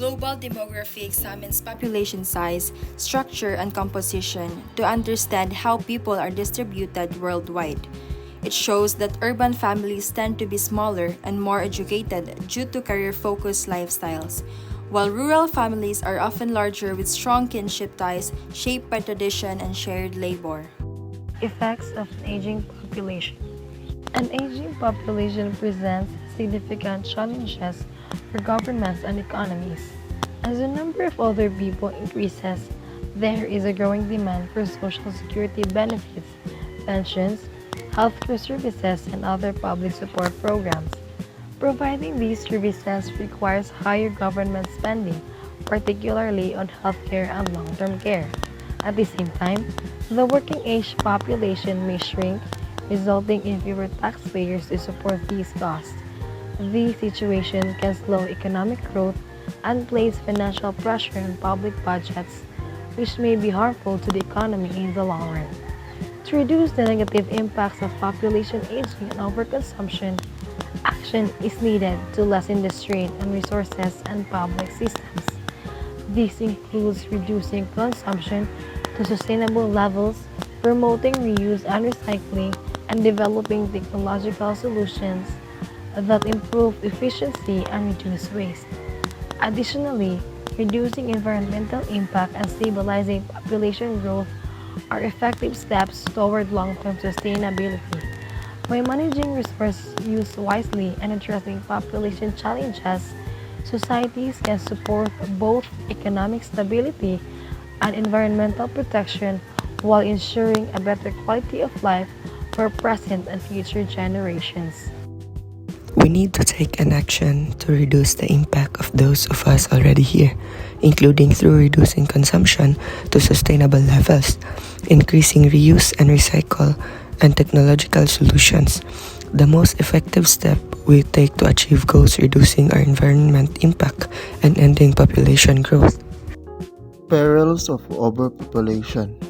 Global demography examines population size, structure, and composition to understand how people are distributed worldwide. It shows that urban families tend to be smaller and more educated due to career focused lifestyles, while rural families are often larger with strong kinship ties shaped by tradition and shared labor. Effects of an aging population. An aging population presents significant challenges for governments and economies. As the number of older people increases, there is a growing demand for social security benefits, pensions, healthcare services, and other public support programs. Providing these services requires higher government spending, particularly on healthcare and long-term care. At the same time, the working age population may shrink, resulting in fewer taxpayers to support these costs. This situation can slow economic growth and place financial pressure on public budgets, which may be harmful to the economy in the long run. To reduce the negative impacts of population aging and overconsumption, action is needed to lessen the strain on resources and public systems. This includes reducing consumption to sustainable levels, promoting reuse and recycling, and developing technological solutions that improve efficiency and reduce waste. Additionally, reducing environmental impact and stabilizing population growth are effective steps toward long-term sustainability. By managing resource use wisely and addressing population challenges, societies can support both economic stability and environmental protection while ensuring a better quality of life for present and future generations. We need to take an action to reduce the impact of those of us already here, including through reducing consumption to sustainable levels, increasing reuse and recycle, and technological solutions. The most effective step we take to achieve goals reducing our environment impact and ending population growth. Perils of overpopulation,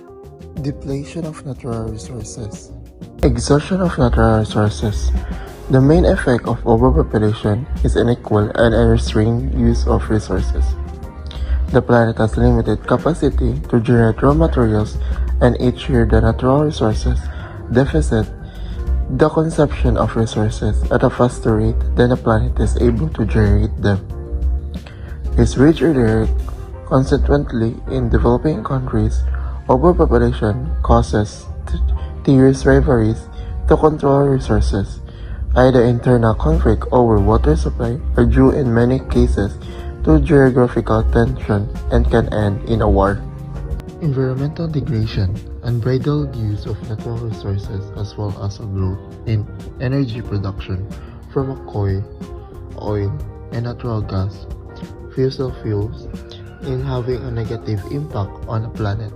depletion of natural resources, exhaustion of natural resources. The main effect of overpopulation is unequal and unrestrained use of resources. The planet has limited capacity to generate raw materials, and each year the natural resources deficit the consumption of resources at a faster rate than the planet is able to generate them. Is rich or consequently, in developing countries, overpopulation causes tedious rivalries to control resources. Either internal conflict over water supply or due in many cases to geographical tension and can end in a war. Environmental degradation, unbridled use of natural resources as well as a growth in energy production from coal, oil, and natural gas, fossil fuels, in having a negative impact on the planet.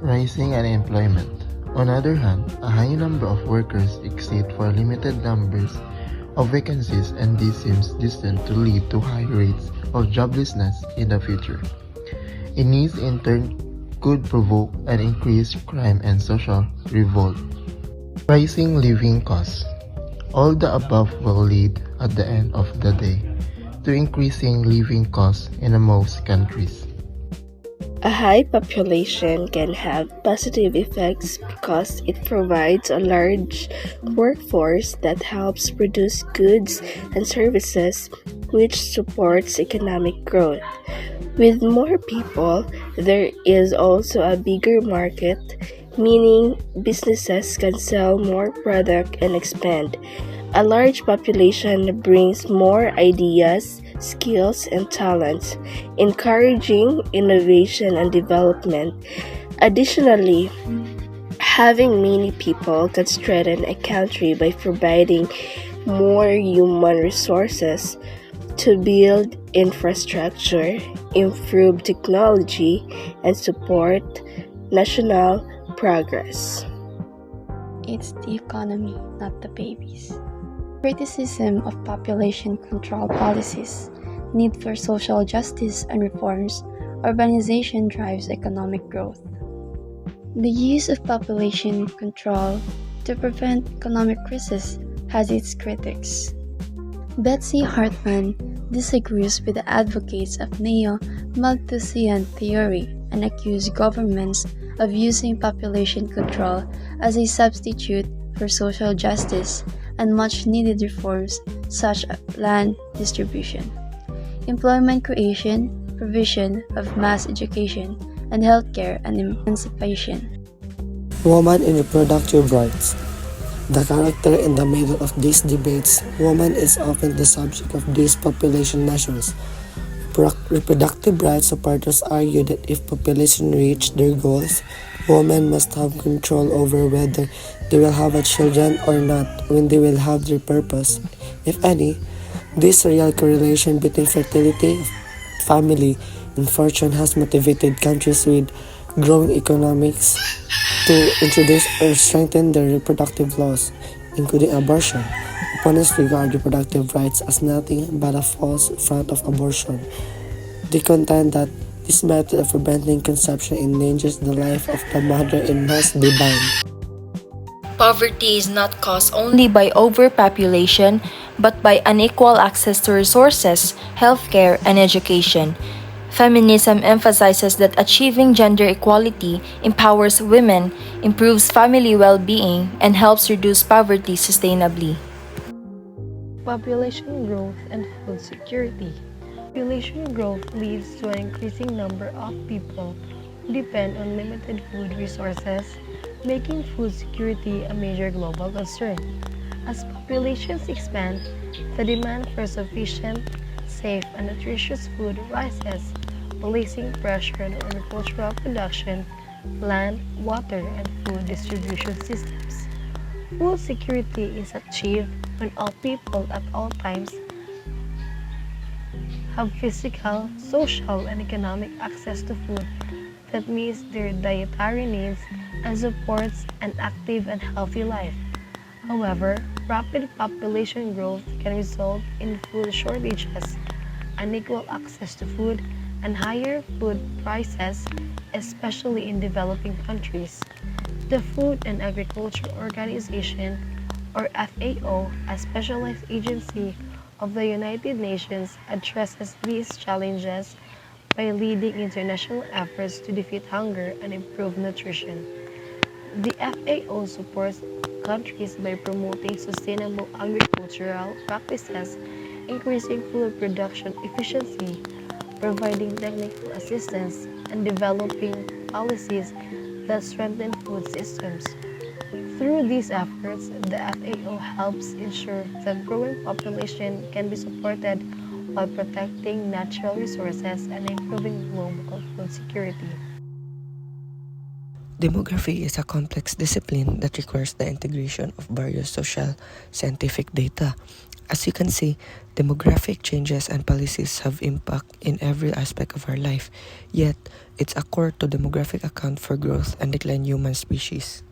Rising unemployment. On the other hand, a high number of workers exist for limited numbers of vacancies, and this seems destined to lead to high rates of joblessness in the future. It needs in turn could provoke an increased crime and social revolt. Rising living costs. All the above will lead at the end of the day to increasing living costs in most countries. A high population can have positive effects because it provides a large workforce that helps produce goods and services, which supports economic growth. With more people, there is also a bigger market, meaning businesses can sell more product and expand. A large population brings more ideas, skills, and talents, encouraging innovation and development. Additionally, having many people can strengthen a country by providing more human resources to build infrastructure, improve technology, and support national progress. It's the economy, not the babies. Criticism of population control policies, need for social justice and reforms, urbanization drives economic growth. The use of population control to prevent economic crisis has its critics. Betsy Hartman, disagrees with the advocates of neo-Malthusian theory and accuses governments of using population control as a substitute for social justice and much-needed reforms such as land distribution, employment creation, provision of mass education, and healthcare and emancipation. Woman in reproductive rights. The character in the middle of these debates, woman is often the subject of these population measures. Reproductive rights supporters argue that if population reach their goals, women must have control over whether they will have a children or not when they will have their purpose, if any. This real correlation between fertility, family, and fortune has motivated countries with growing economics to introduce or strengthen their reproductive laws, including abortion. Opponents regard reproductive rights as nothing but a false front of abortion. They contend that this method of preventing conception endangers the life of the mother and must be banned. Poverty is not caused only by overpopulation, but by unequal access to resources, healthcare, and education. Feminism emphasizes that achieving gender equality empowers women, improves family well-being, and helps reduce poverty sustainably. Population growth and food security. Population growth leads to an increasing number of people who depend on limited food resources, making food security a major global concern. As populations expand, the demand for sufficient, safe, and nutritious food rises, placing pressure on agricultural production, land, water, and food distribution systems. Food security is achieved when all people at all times have physical, social, and economic access to food that meets their dietary needs and supports an active and healthy life. However, rapid population growth can result in food shortages, unequal access to food, and higher food prices, especially in developing countries. The Food and Agriculture Organization, or FAO, a specialized agency of the United Nations, addresses these challenges by leading international efforts to defeat hunger and improve nutrition. The FAO supports countries by promoting sustainable agricultural practices, increasing food production efficiency, providing technical assistance, and developing policies that strengthen food systems. Through these efforts, the FAO helps ensure that growing population can be supported while protecting natural resources and improving global food security. Demography is a complex discipline that requires the integration of various social scientific data. As you can see, demographic changes and policies have impact in every aspect of our life, yet it's a core to demographic account for growth and decline human species.